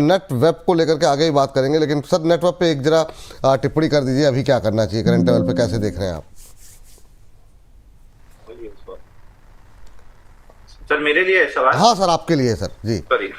Net web को लेकर के आगे ही बात करेंगे, लेकिन सर नेट वेब पे एक जरा टिप्पणी कर दीजिए, अभी क्या करना चाहिए करंट लेवल पे, कैसे देख रहे हैं आप? सर मेरे लिए सवाल? हाँ सर आपके लिए सर जी। सॉरी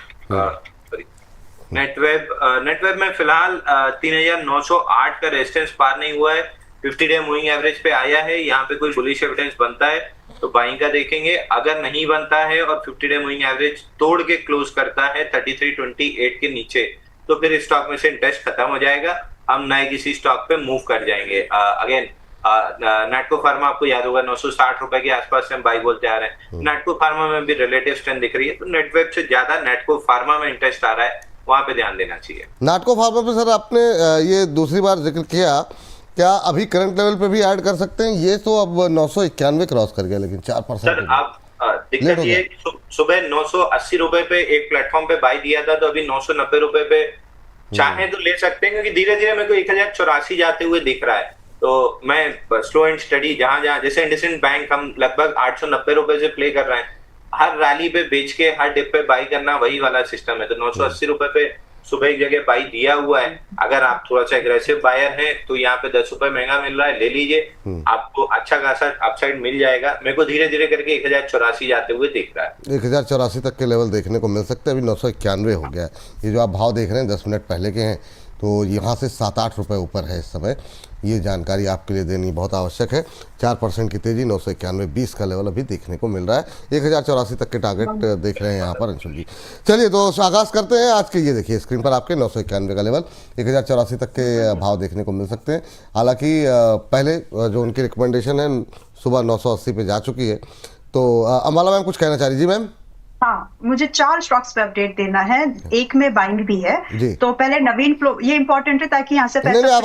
नेटवेब में फिलहाल 3908 का रेजिस्टेंस पार नहीं हुआ है, 50 डे मूविंग एवरेज पे आया है। यहाँ पे कोई बुलिश एविडेंस बनता है तो बाइंग का देखेंगे, अगर नहीं बनता है और 50 डे मूविंग एवरेज तोड़ के क्लोज करता है 3328 के नीचे, तो फिर स्टॉक में से इंटरेस्ट खत्म हो जाएगा, हम नए किसी स्टॉक पे मूव कर जाएंगे। अगेन नाटको फार्मा आपको याद होगा 960 रुपए के आसपास से हम बाई बोलते आ रहे हैं। नाटको फार्मा में भी रिलेटिव स्ट्रेंथ दिख रही है, तो नेटवेब से ज्यादा नाटको फार्मा में इंटरेस्ट आ रहा है, वहां पे ध्यान देना चाहिए। नाटको फार्मा पे सर आपने ये दूसरी बार जिक्र किया, क्या अभी करंट लेवल पे भी ऐड कर सकते हैं? ये तो अब 991 क्रॉस कर गया, लेकिन 4% सर आप दिक्कत ये है कि सुबह 980 रुपए पे एक प्लेटफॉर्म पे बाई दिया था, तो अभी 990 रुपए पे चाहे तो ले सकते हैं, क्योंकि धीरे धीरे मेरे को 1084 जाते हुए दिख रहा है। तो मैं स्लो एंड स्टडी जहां जहां, जैसे इंडसइंड बैंक हम लगभग 890 रुपए से प्ले कर रहे हैं, हर रैली पे बेच के हर डिप पे बाई करना, वही वाला सिस्टम है। तो 980 रुपए पे सुबह एक जगह बाई दिया हुआ है, अगर आप थोड़ा सा एग्रेसिव बायर हैं तो यहाँ पे 10 रुपए महंगा मिल रहा है, ले लीजिए, आपको अच्छा खासा अपसाइड मिल जाएगा। मेरे को धीरे धीरे करके 1084 जाते हुए दिख रहा है। 1084 तक के लेवल देखने को मिल सकते हैं। अभी 991 हो गया है। ये जो आप भाव देख रहे हैं 10 मिनट पहले के हैं, तो यहाँ से 7-8 रुपये ऊपर है इस समय। ये जानकारी आपके लिए देनी बहुत आवश्यक है। 4% की तेजी, 991.20 का लेवल अभी देखने को मिल रहा है। 1084 तक के टारगेट देख रहे हैं यहाँ पर अंशुल जी। चलिए तो आगाज़ करते हैं आज के। ये देखिए स्क्रीन पर आपके 991 का लेवल, 1084 तक के भाव देखने को मिल सकते हैं। हालांकि पहले जो उनकी रिकमेंडेशन है सुबह 980 पे जा चुकी है। तो अम्बाला मैम कुछ कहना चाह रही जी? मैम हाँ, मुझे 4 स्टॉक्स पे अपडेट देना है, एक में बाइंग भी है। तो पहले नवीन फ्लो, ये इंपॉर्टेंट है ताकि यहाँ से पैसा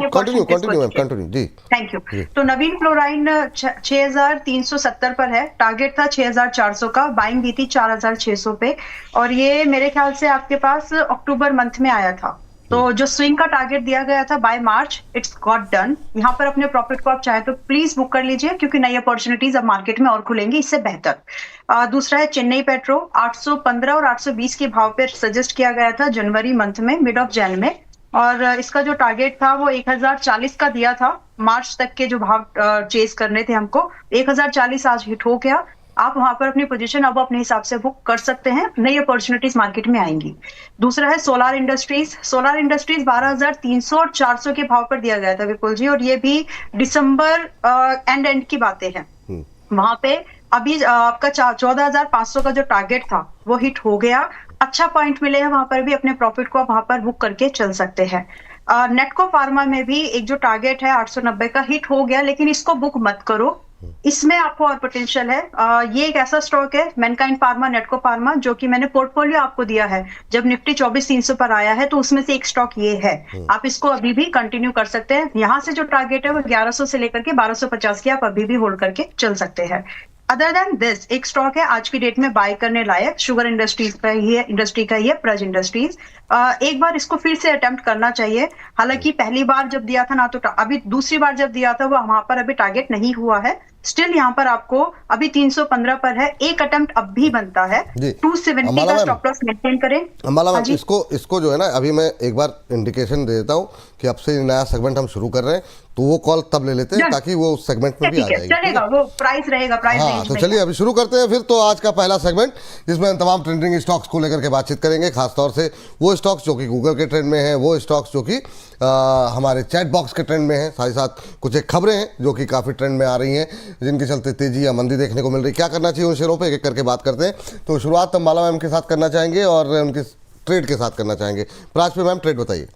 कंटिन्यू जी। Thank you. तो नवीन फ्लोराइन 6370 पर है, टारगेट था 6400 का, बाइंग भी थी 4600 पे, और ये मेरे ख्याल से आपके पास अक्टूबर मंथ में आया था। तो जो स्विंग का टारगेट दिया गया था by March, it's got done. यहाँ पर अपने प्रॉफिट को आप चाहे तो प्लीज बुक कर लीजिए, क्योंकि नई अपॉर्चुनिटीज अब मार्केट में और खुलेंगी इससे बेहतर। दूसरा है चेन्नई पेट्रो, 815 और 820 के भाव पे सजेस्ट किया गया था जनवरी मंथ में, मिड ऑफ जैन में, और इसका जो टारगेट था वो 1040 का दिया था। मार्च तक के जो भाव चेस करने थे हमको, 1040 आज हिट हो गया। आप वहां पर अपनी पोजीशन अब अपने हिसाब से बुक कर सकते हैं, नई अपॉर्चुनिटीज मार्केट में आएंगी। दूसरा है सोलार इंडस्ट्रीज। सोलार इंडस्ट्रीज 12300 और 400 के भाव पर दिया गया था विपुल जी, और ये भी दिसंबर एंड की बातें हैं। वहां पे अभी आपका 14,500 का जो टारगेट था वो हिट हो गया, अच्छा पॉइंट मिले हैं वहां पर भी, अपने प्रॉफिट को वहां पर बुक करके चल सकते हैं। नेटको फार्मा में भी एक जो टारगेट है 890 का हिट हो गया, लेकिन इसको बुक मत करो, इसमें आपको और पोटेंशियल है। ये एक ऐसा स्टॉक है मैनकाइंड फार्मा, नेटको फार्मा, जो कि मैंने पोर्टफोलियो आपको दिया है जब निफ्टी 24300 पर आया है, तो उसमें से एक स्टॉक ये है। आप इसको अभी भी कंटिन्यू कर सकते हैं। यहाँ से जो टारगेट है वो 1100 से लेकर के 1250 की आप अभी भी होल्ड करके चल सकते हैं। अदर देन दिस एक स्टॉक है आज की डेट में बाय करने लायक, शुगर इंडस्ट्रीज का ही है, इंडस्ट्री का ही है, प्रज इंडस्ट्रीज। एक बार इसको फिर से अटेम्प्ट करना चाहिए। हालांकि पहली बार जब दिया था ना, तो अभी दूसरी बार जब दिया था वो वहां पर अभी टारगेट नहीं हुआ है। स्टिल यहाँ पर आपको अभी 315 पर है, एक अटेम्प्ट अब भी बनता है। 270 का स्टॉप लॉस मेंटेन करें। अम्बाला मैम इसको जो है ना, अभी मैं एक बार इंडिकेशन दे देता हूँ कि अब से नया सेगमेंट हम शुरू कर रहे हैं, तो वो कॉल तब ले लेते हैं ताकि वो सेगमेंट में भी आ जाएगी, चलेगा, वो प्राइस रहेगा, प्राइस हाँ। तो चलिए अभी शुरू करते हैं फिर। तो आज का पहला सेगमेंट, जिसमें हम तमाम ट्रेंडिंग स्टॉक्स को लेकर के बातचीत करेंगे, खासतौर से वो स्टॉक्स जो कि गूगल के ट्रेंड में हैं, वो स्टॉक्स जो कि हमारे चैट बॉक्स के ट्रेंड में हैं, साथ ही साथ कुछ एक खबरें हैं जो कि काफ़ी ट्रेंड में आ रही हैं, जिनके चलते तेजी या मंदी देखने को मिल रही है। क्या करना चाहिए उन शेयरों पे, एक एक करके बात करते हैं। तो शुरुआत हम माला मैम के साथ करना चाहेंगे और उनके ट्रेड के साथ करना चाहेंगे। प्राज पे मैम ट्रेड बताइए।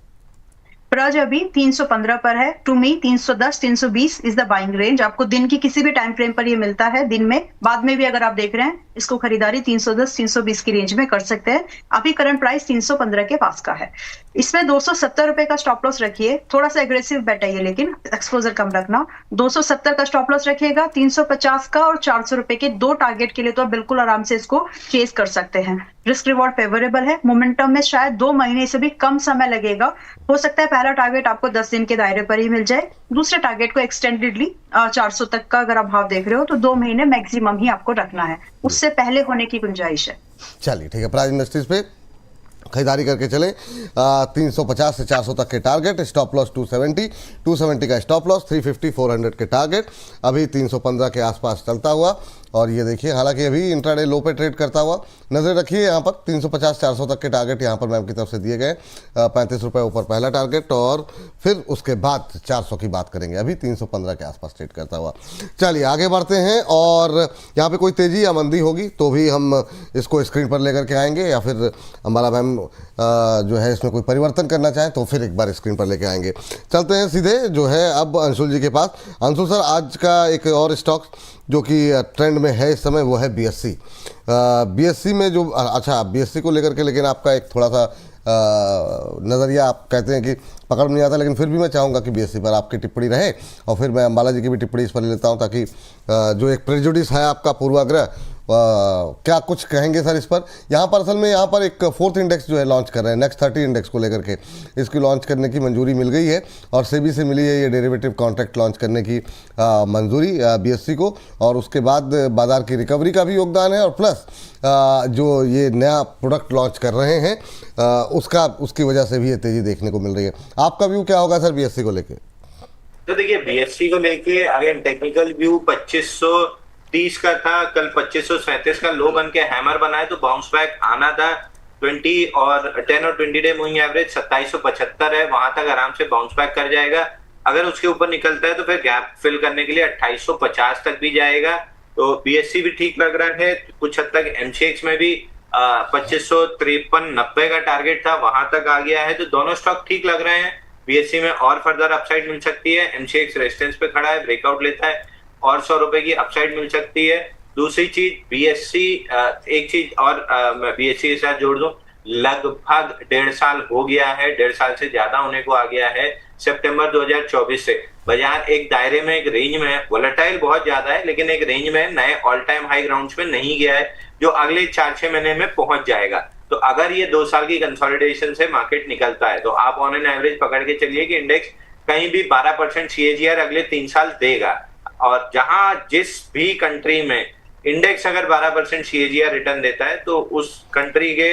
प्रज अभी 315 पर है। To me 310 320 is the buying range. आपको दिन की किसी भी टाइम फ्रेम पर ये मिलता है, दिन में, बाद में भी अगर आप देख रहे हैं इसको खरीदारी 310 320 की रेंज में कर सकते हैं। अभी करंट प्राइस 315 के पास का है। इसमें 270 रुपए का स्टॉप लॉस रखिए, थोड़ा सा एग्रेसिव बेट है ये, लेकिन एक्सपोजर कम रखना। 270 का स्टॉप लॉस रखिएगा, 350 का और 400 रुपए के दो टारगेट के लिए तो आप बिल्कुल आराम से इसको चेस कर सकते हैं। रिस्क रिवॉर्ड फेवरेबल है। मोमेंटम में शायद 2 महीने से भी कम समय लगेगा। हो सकता है पहला टारगेट आपको 10 दिन के दायरे पर ही मिल जाए, दूसरे टारगेट को एक्सटेंडेडली 400 तक का अगर आप भाव देख रहे हो तो 2 महीने मैक्सिमम ही आपको रखना है, उससे पहले होने की गुंजाइश है। चलिए ठीक है। प्राइस इंडस्ट्रीज पे खरीदारी करके चले। 350 से 400 तक के टारगेट, स्टॉप लॉस 270 का स्टॉप लॉस, 350 400 के टारगेट, अभी 315 के आसपास चलता हुआ। और ये देखिए, हालांकि अभी इंट्राडे लो पे ट्रेड करता हुआ नजर रखिए। यहाँ पर 350-400 तक के टारगेट यहाँ पर मैम की तरफ से दिए गए। 35 रुपये ऊपर पहला टारगेट, और फिर उसके बाद 400 की बात करेंगे। अभी 315 के आसपास ट्रेड करता हुआ। चलिए आगे बढ़ते हैं, और यहाँ पे कोई तेजी या मंदी होगी तो भी हम इसको स्क्रीन पर लेकर के आएंगे, या फिर हमारा मैम जो है इसमें कोई परिवर्तन करना चाहें तो फिर एक बार स्क्रीन पर लेके आएंगे। चलते हैं सीधे जो है अब अंशुल जी के पास। अंशुल सर, आज का एक और स्टॉक जो कि ट्रेंड में है इस समय वो है बीएससी। बीएससी में जो अच्छा बीएससी को लेकर के, लेकिन आपका एक थोड़ा सा नज़रिया, आप कहते हैं कि पकड़ में नहीं आता, लेकिन फिर भी मैं चाहूँगा कि बीएससी पर आपकी टिप्पणी रहे, और फिर मैं अंबाला जी की भी टिप्पणी इस पर ले लेता हूँ, ताकि जो एक प्रेजुडिस है आपका पूर्वाग्रह, क्या कुछ कहेंगे सर इस पर। यहाँ पर असल में यहाँ पर एक 4th इंडेक्स जो है लॉन्च कर रहे हैं, नेक्स्ट 30 इंडेक्स को लेकर के इसकी लॉन्च करने की मंजूरी मिल गई है, और सेबी से मिली है ये डेरिवेटिव कॉन्ट्रैक्ट लॉन्च करने की मंजूरी बीएससी को। और उसके बाद बाज़ार की रिकवरी का भी योगदान है, और प्लस जो ये नया प्रोडक्ट लॉन्च कर रहे हैं उसकी वजह से भी ये तेज़ी देखने को मिल रही है। आपका व्यू क्या होगा सर बीएससी को लेकर? तो देखिए, बीएससी को लेके अगेन टेक्निकल व्यू 2530 का था, कल 2537 का लो बन के हैमर बनाए, तो बाउंस बैक आना था। 10 और 20 डे मूविंग एवरेज 2775 है, वहां तक आराम से बाउंस बैक कर जाएगा। अगर उसके ऊपर निकलता है तो फिर गैप फिल करने के लिए 2850 तक भी जाएगा। तो बीएससी भी ठीक लग रहा है। कुछ हद तक एमसीएक्स में भी 2553-90 का टारगेट था, वहां तक आ गया है। तो दोनों स्टॉक ठीक लग रहे हैं। बीएससी में और फर्दर अपसाइड मिल सकती है, एमसीएक्स रेजिस्टेंस पे खड़ा है, ब्रेकआउट लेता है और 100 रुपए की अपसाइड मिल सकती है। दूसरी चीज बीएससी, एक चीज और बीएससी के साथ जोड़ दूं, लगभग 1.5 साल हो गया है, 1.5 साल से ज्यादा होने को आ गया है सितंबर 2024 से। बाजार एक दायरे में, एक रेंज में, वोलेटाइल बहुत ज्यादा है, लेकिन एक रेंज में नए ऑल टाइम हाई ग्राउंड्स पे नहीं गया है, जो अगले 4-6 महीने में पहुंच जाएगा। तो अगर ये 2 साल की कंसोलिडेशन से मार्केट निकलता है तो आप ऑन एन एवरेज पकड़ के चलिए कि इंडेक्स कहीं भी 12% सीएजीआर अगले 3 साल देगा। और जहां जिस भी कंट्री में इंडेक्स अगर 12% सीएजीआर रिटर्न देता है, तो उस कंट्री के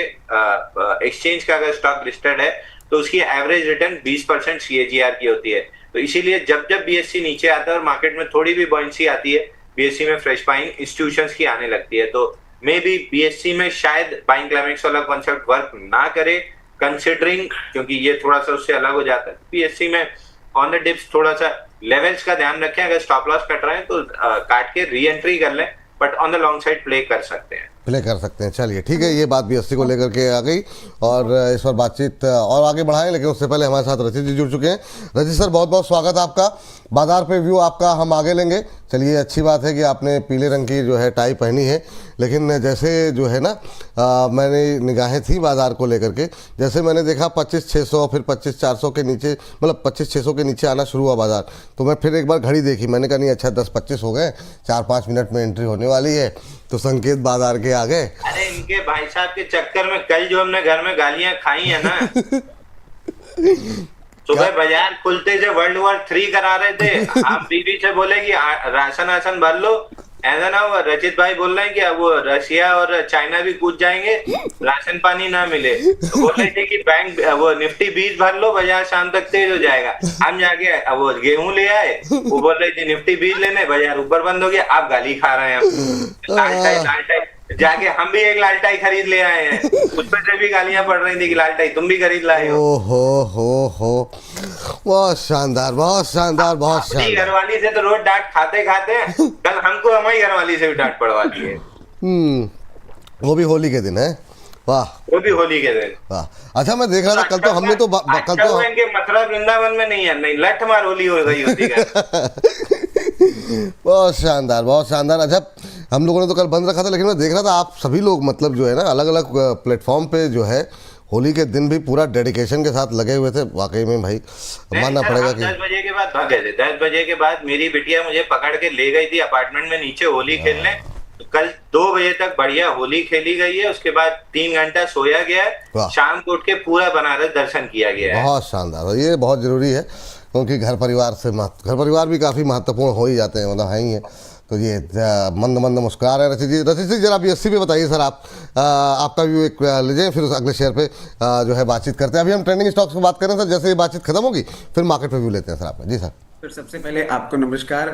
एक्सचेंज का अगर स्टॉक लिस्टेड है तो उसकी एवरेज रिटर्न 20% सीएजीआर की होती है। तो इसीलिए जब जब बीएससी नीचे आता है और मार्केट में थोड़ी भी बॉयंसी आती है, बीएससी में फ्रेश बाइंग इंस्टीट्यूशंस की आने लगती है। तो मे बी बीएससी में शायद बाइंग क्लाइमेक्स वाला कॉन्सेप्ट वर्क ना करे, कंसिडरिंग, क्योंकि ये थोड़ा सा उससे अलग हो जाता है। बीएससी में ऑन द डिप्स थोड़ा सा लेवल्स का ध्यान रखें, अगर स्टॉप लॉस कट रहे हैं तो काट के री एंट्री कर लें, but on the long side play कर सकते हैं। चलिए ठीक है, ये बात बीएससी को लेकर के आ गई, और इस पर बातचीत और आगे बढ़ाएं, लेकिन उससे पहले हमारे साथ रचित जी जुड़ चुके हैं। रचित सर, बहुत बहुत स्वागत आपका। बाजार पे व्यू आपका हम आगे लेंगे। चलिए, अच्छी बात है कि आपने पीले रंग की जो है टाई पहनी है, लेकिन जैसे जो है ना मैंने निगाहें थी बाजार को लेकर के, जैसे मैंने देखा 25,600 फिर 25,400 के नीचे, मतलब 25,600 के नीचे आना शुरू हुआ बाजार, तो मैं फिर एक बार घड़ी देखी, मैंने कहा नहीं अच्छा 10-25 हो गए, 4-5 मिनट में एंट्री होने वाली है, तो संकेत बाजार के आ गए। अरे इनके भाई साहब के चक्कर में कल जो हमने घर में गालियां खाई है ना, सुबह बाजार खुलते से वर्ल्ड वॉर 3 करा रहे थे, आप बीवी से बोले कि राशन भर लो, ऐसा ना हो रचित भाई बोल रहे हैं कि अब वो रशिया और चाइना भी कूद जाएंगे, राशन पानी ना मिले, तो बोल रहे थे कि बैंक वो निफ्टी 20 भर लो, बाजार शाम तक तेज हो जाएगा। हम जाके अब वो गेहूं ले आए, वो बोल रहे थे निफ्टी 20 लेने, बाजार ऊपर बंद हो गया, आप गाली खा रहे हैं। लालटाई जाके हम भी एक लालटाई खरीद ले आए हैं, उस पर से भी गालियां पड़ रही थी कि लालटाई तुम भी खरीद लाए हो। हो बहुत शानदार, बहुत शानदार, बहुत शानदार। घरवाली से तो रोज डांट खाते खाते कल हमको हमारी घरवाली से भी डांट पड़वा दी है। वो भी होली के दिन है, वाह, वो भी होली के दिन, वाह। अच्छा, मैं देख रहा था कल तो हमने तो कल तो इनके मथुरा वृंदावन में नहीं है, नहीं लठ मार होली हो गई होती है। बहुत शानदार, बहुत शानदार। अच्छा, हम लोगों ने तो कल बंद रखा था, लेकिन मैं देख रहा था आप सभी लोग मतलब जो है ना अलग अलग प्लेटफॉर्म पे जो है होली के दिन भी पूरा डेडिकेशन के साथ लगे हुए थे। वाकई में भाई मानना पड़ेगा कि 10 बजे के बाद भागे थे। 10 बजे के बाद मेरी बिटिया मुझे पकड़ के ले गई थी अपार्टमेंट में नीचे होली खेलने। कल 2 बजे तक बढ़िया होली खेली गई है, उसके बाद 3 घंटा सोया गया है, शाम को उठ के पूरा बनारस दर्शन किया गया है। बहुत शानदार, ये बहुत जरूरी है, क्योंकि घर परिवार भी काफ़ी महत्वपूर्ण हो ही जाते हैं, मतलब है ही है। तो ये मंद मंद मुस्कुरा रहे हैं रचित जी जरा BSC पे बताइए सर आप आपका व्यू एक लीजिए, फिर उस अगले शेयर पे जो है बातचीत करते हैं। अभी हम ट्रेंडिंग स्टॉक्स पे बात करें सर, जैसे ये बातचीत खत्म होगी फिर मार्केट पे व्यू लेते हैं सर आपका। जी सर। फिर सबसे पहले आपको नमस्कार,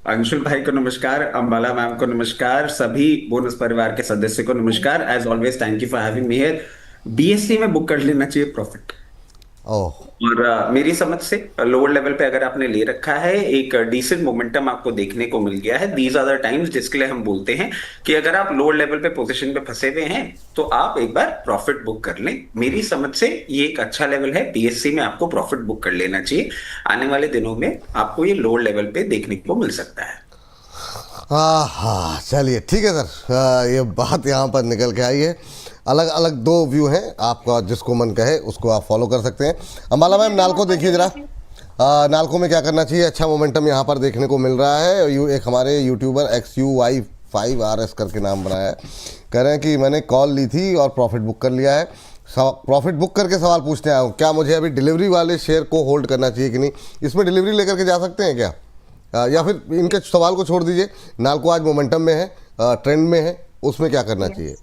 अंशुल भाई को नमस्कार, अंबाला मैम को नमस्कार, सभी बोनस परिवार के सदस्य को नमस्कार। As always thank you for having me here. BSC में बुक कर लेना चाहिए प्रॉफिट, ओह और मेरी समझ से लोअर लेवल पे अगर आपने ले रखा है, एक डिसेंट मोमेंटम आपको देखने को मिल गया है। दीज आर द टाइम्स जिसके लिए हम बोलते हैं कि अगर आप लोअर लेवल पे पोजीशन पे फंसे हुए हैं तो आप एक बार प्रॉफिट बुक कर लें। मेरी समझ से ये एक अच्छा लेवल है, BSC में आपको प्रॉफिट बुक कर लेना चाहिए। आने वाले दिनों में आपको ये लोअर लेवल पे देखने को मिल सकता है। हाँ चलिए ठीक है सर, ये बात यहाँ पर निकल के आई है। अलग अलग दो व्यू हैं, आपका जिसको मन कहे उसको आप फॉलो कर सकते हैं। अंबाला मैम नाल्को देखिए जरा, नाल्को में क्या करना चाहिए? अच्छा मोमेंटम यहाँ पर देखने को मिल रहा है। एक हमारे यूट्यूबर XUY5RS करके नाम बनाया है, कह रहे हैं कि मैंने कॉल ली थी और प्रॉफिट बुक कर लिया है। प्रॉफिट बुक करके सवाल पूछने आया हूँ, क्या मुझे अभी डिलीवरी वाले शेयर को होल्ड करना चाहिए कि नहीं? इसमें डिलीवरी लेकर के जा सकते हैं क्या, या फिर इनके सवाल को छोड़ दीजिए? नाल्को आज मोमेंटम में है, ट्रेंड में है, उसमें क्या करना चाहिए?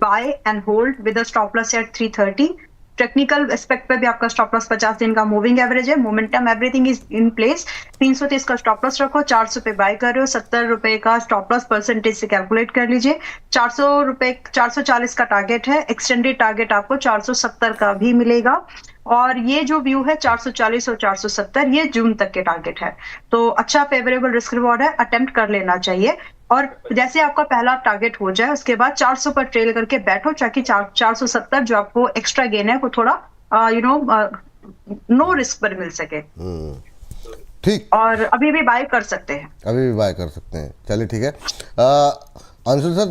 Buy and hold with stop loss at 330। Technical aspect पे भी आपका स्टॉप लॉस 50 दिन का मूविंग एवरेज है, momentum everything is in place. 330 का स्टॉप लॉस रखो, 400 पे बाय कर रहे हो, 70 रुपए का स्टॉप लॉस परसेंटेज से कैलकुलेट कर लीजिए। 400 रुपए 440 का टारगेट है, एक्सटेंडेड टारगेट आपको 470 का भी मिलेगा। और ये जो व्यू है 440 और 470 ये जून तक के टारगेट है, तो अच्छा फेवरेबल रिस्क रिवॉर्ड है, अटेम्प्ट कर लेना चाहिए। और जैसे आपका पहला टारगेट हो जाए उसके बाद 400 पर ट्रेल करके बैठो, ताकि 470 जो आपको एक्स्ट्रा गेन है वो थोड़ा नो रिस्क पर मिल सके। ठीक, और अभी भी बाय कर सकते हैं, अभी भी बाय कर सकते हैं। चलिए ठीक है। अंशुल सर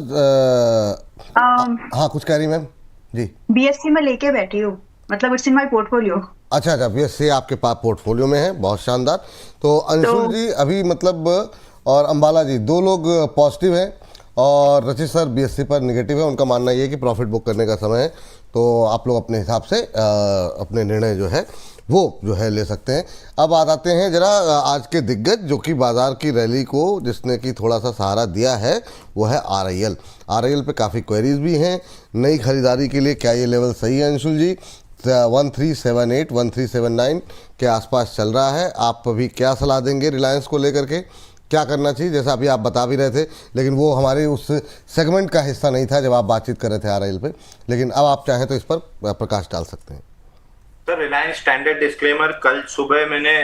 हाँ कुछ कह रही मैम जी? BSC में लेके बैठी हूँ, मतलब इट्स इन माय पोर्टफोलियो। अच्छा BSC आपके पास पोर्टफोलियो में है, बहुत शानदार। तो अंशुल जी अभी मतलब और अंबाला जी दो लोग पॉजिटिव हैं और रचित सर BSC पर नेगेटिव है। उनका मानना ये है कि प्रॉफिट बुक करने का समय है, तो आप लोग अपने हिसाब से अपने निर्णय जो है वो जो है ले सकते हैं। अब आ जाते हैं जरा आज के दिग्गज, जो कि बाजार की रैली को जिसने कि थोड़ा सा सहारा दिया है, वो है RIL पे काफ़ी क्वेरीज भी हैं। नई खरीदारी के लिए क्या ये लेवल सही है अंशुल जी? 1378 1379 के आसपास चल रहा है। आप अभी क्या सलाह देंगे रिलायंस को लेकर के, क्या करना चाहिए? जैसा अभी आप बता भी रहे थे, लेकिन वो हमारे उस सेगमेंट का हिस्सा नहीं था जब आप बातचीत कर रहे थे RIL पे, लेकिन अब आप चाहें तो इस पर प्रकाश डाल सकते हैं। सर रिलायंस स्टैंडर्ड डिस्क्लेमर, कल सुबह मैंने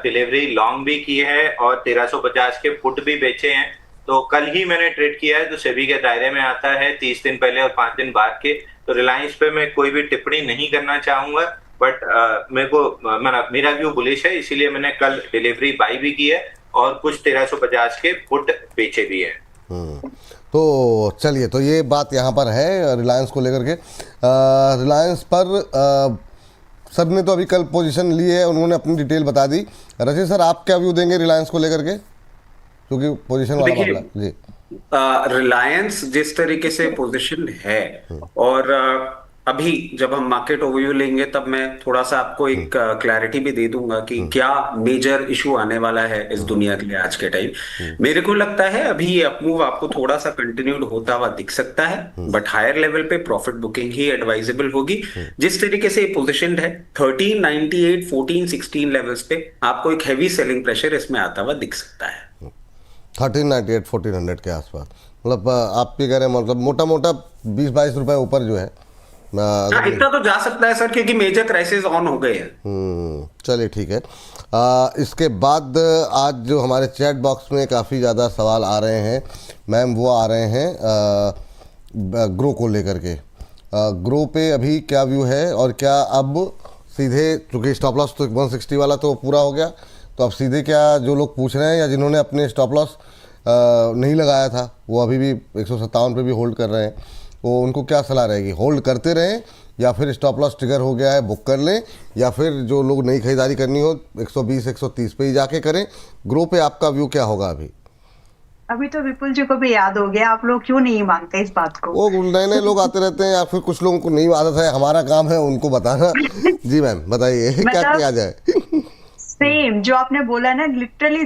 डिलीवरी लॉन्ग भी की है और 1350 के पुट भी बेचे हैं। तो कल ही मैंने ट्रेड किया है, तो सेबी के दायरे में आता है 30 दिन पहले और 5 दिन बाद के। तो रिलायंस पे मैं कोई भी टिप्पणी नहीं करना चाहूंगा, बट मेरा व्यू बुलिश है, इसीलिए मैंने कल डिलीवरी बाई भी की है और कुछ 1350 के पुट बेचे भी है। तो चलिए, तो ये बात यहाँ पर है रिलायंस को लेकर के। रिलायंस पर सर ने तो अभी कल पोजीशन ली है, उन्होंने अपनी डिटेल बता दी। रचित सर आप क्या व्यू देंगे रिलायंस को लेकर के, क्योंकि पोजीशन वाला मामला जी? रिलायंस जिस तरीके से पोजीशन है, और अभी जब हम मार्केट ओवरव्यू लेंगे तब मैं थोड़ा सा आपको एक क्लैरिटी भी दे दूंगा कि क्या मेजर इशू आने वाला है इस दुनिया के लिए आज के टाइम। मेरे को लगता है अभी ये अपमूव आपको थोड़ा सा कंटिन्यूड होता हुआ दिख सकता है, बट हायर लेवल पे प्रॉफिट बुकिंग ही एडवाइजेबल होगी। जिस तरीके से पोजीशन है 1398 1416 लेवल्स पे आपको एक हैवी सेलिंग प्रेशर इसमें आता हुआ दिख सकता है। 1398 1400 के आसपास, मतलब आप ये कह रहे हैं मतलब मोटा मोटा 20-22 रुपए ऊपर जो है इतना तो जा सकता है सर, क्योंकि मेजर क्राइसिस ऑन हो गए हैं। चलिए ठीक है। इसके बाद आज जो हमारे चैट बॉक्स में काफ़ी ज़्यादा सवाल आ रहे हैं मैम, वो आ रहे हैं ग्रो को लेकर के। ग्रो पे अभी क्या व्यू है, और क्या अब सीधे, चूँकि स्टॉप लॉस तो 160 वाला तो पूरा हो गया, तो अब सीधे क्या जो लोग पूछ रहे हैं या जिन्होंने अपने स्टॉप लॉस नहीं लगाया था वो अभी भी 157 पे भी होल्ड कर रहे हैं, वो उनको क्या सलाह रहेगी? होल्ड करते रहें या फिर स्टॉप लॉस ट्रिगर हो गया है बुक कर लें, या फिर जो लोग नई खरीदारी करनी हो 120-130 पे ही जाके करें? ग्रो पे आपका व्यू क्या होगा? अभी तो विपुल जी को भी याद हो गया, आप लोग क्यों नहीं मानते इस बात को? वो नए नए लोग आते रहते हैं, या फिर कुछ लोगों को नहीं आदत है, हमारा काम है उनको बताना। जी मैम बताइए क्या किया जाए? सेम जो आपने बोला ना, लिटरली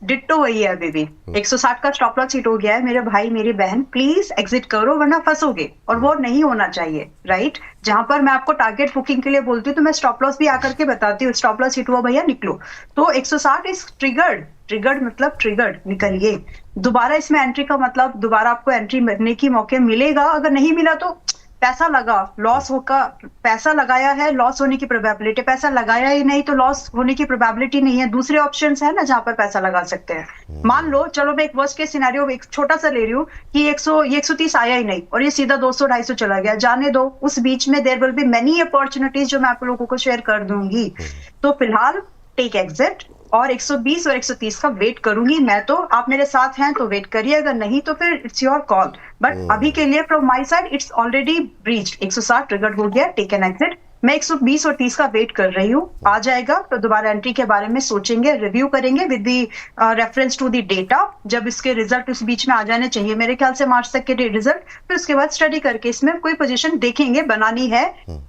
डिट्टो वही है अभी भी। 160 का स्टॉप लॉस हिट हो गया है। मेरे भाई मेरी बहन, प्लीज एग्जिट करो वरना फंसोगे, और वो नहीं होना चाहिए, राइट। जहां पर मैं आपको टारगेट बुकिंग के लिए बोलती हूँ तो मैं स्टॉप लॉस भी आकर के बताती हूँ, स्टॉप लॉस हिट हुआ भैया निकलो। तो 160 इज ट्रिगर्ड, ट्रिगर्ड मतलब ट्रिगर्ड, निकलिए। दोबारा इसमें एंट्री का मतलब दोबारा आपको एंट्री करने की मौके मिलेगा, अगर नहीं मिला तो पैसा लगा लॉस होगा, पैसा लगाया है लॉस होने की प्रोबेबिलिटी, पैसा लगाया ही नहीं तो लॉस होने की प्रोबेबिलिटी नहीं है। दूसरे ऑप्शंस है ना जहां पर पैसा लगा सकते हैं। मान लो, चलो मैं एक वर्स्ट केस सिनेरियो एक छोटा सा ले रही हूँ कि 130 आया ही नहीं और ये सीधा 200-250 चला गया, जाने दो। उस बीच में there will be many opportunities जो मैं आप लोगों को शेयर कर दूंगी। तो फिलहाल टेक एग्जिट, और 120 और 130 का वेट करूंगी मैं। तो आप मेरे साथ हैं तो वेट करिए, अगर नहीं तो फिर इट्स योर कॉल। बट अभी के लिए from my side it's already breached, 160 trigger हो गया, टेक एन एग्जिट। मैं 120 और 30 का वेट कर रही हूँ, आ जाएगा तो दोबारा एंट्री के बारे में सोचेंगे, रिव्यू करेंगे with the reference to the data. जब इसके रिजल्ट उस बीच में आ जाने चाहिए मेरे ख्याल से मार्च तक के रिजल्ट, फिर उसके बाद स्टडी करके इसमें कोई पोजीशन देखेंगे बनानी है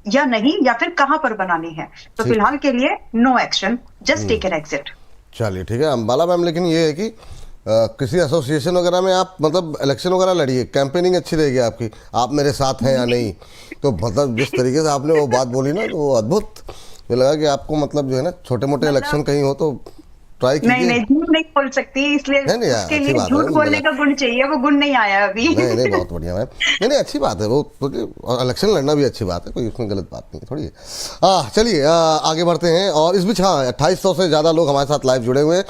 या नहीं, या फिर कहां पर बनानी है। तो फिलहाल के लिए no action, just take an exit. चलिए ठीक है अंबाला मैम, लेकिन ये है कि किसी एसोसिएशन वगैरह में आप मतलब इलेक्शन वगैरह लड़िए, कैंपेनिंग अच्छी रहेगी आपकी, आप मेरे साथ हैं या नहीं। तो मतलब जिस तरीके से आपने वो बात बोली ना, तो वो अद्भुत, मुझे लगा कि आपको मतलब जो है ना छोटे मोटे इलेक्शन कहीं हो तो ट्राई कीजिए। नहीं झूठ नहीं बोल सकती, इसलिए नहीं, उसके अच्छी लिए बात है, झूठ बोलने का गुण चाहिए, वो गुण नहीं आया अभी। नहीं बहुत बढ़िया मैम, नहीं अच्छी बात है वो, और इलेक्शन लड़ना भी अच्छी बात है, कोई उसमें गलत बात नहीं है थोड़ी है। चलिए आगे बढ़ते हैं। और इस बीच हाँ 2800 से ज़्यादा लोग हमारे साथ लाइव जुड़े हुए हैं।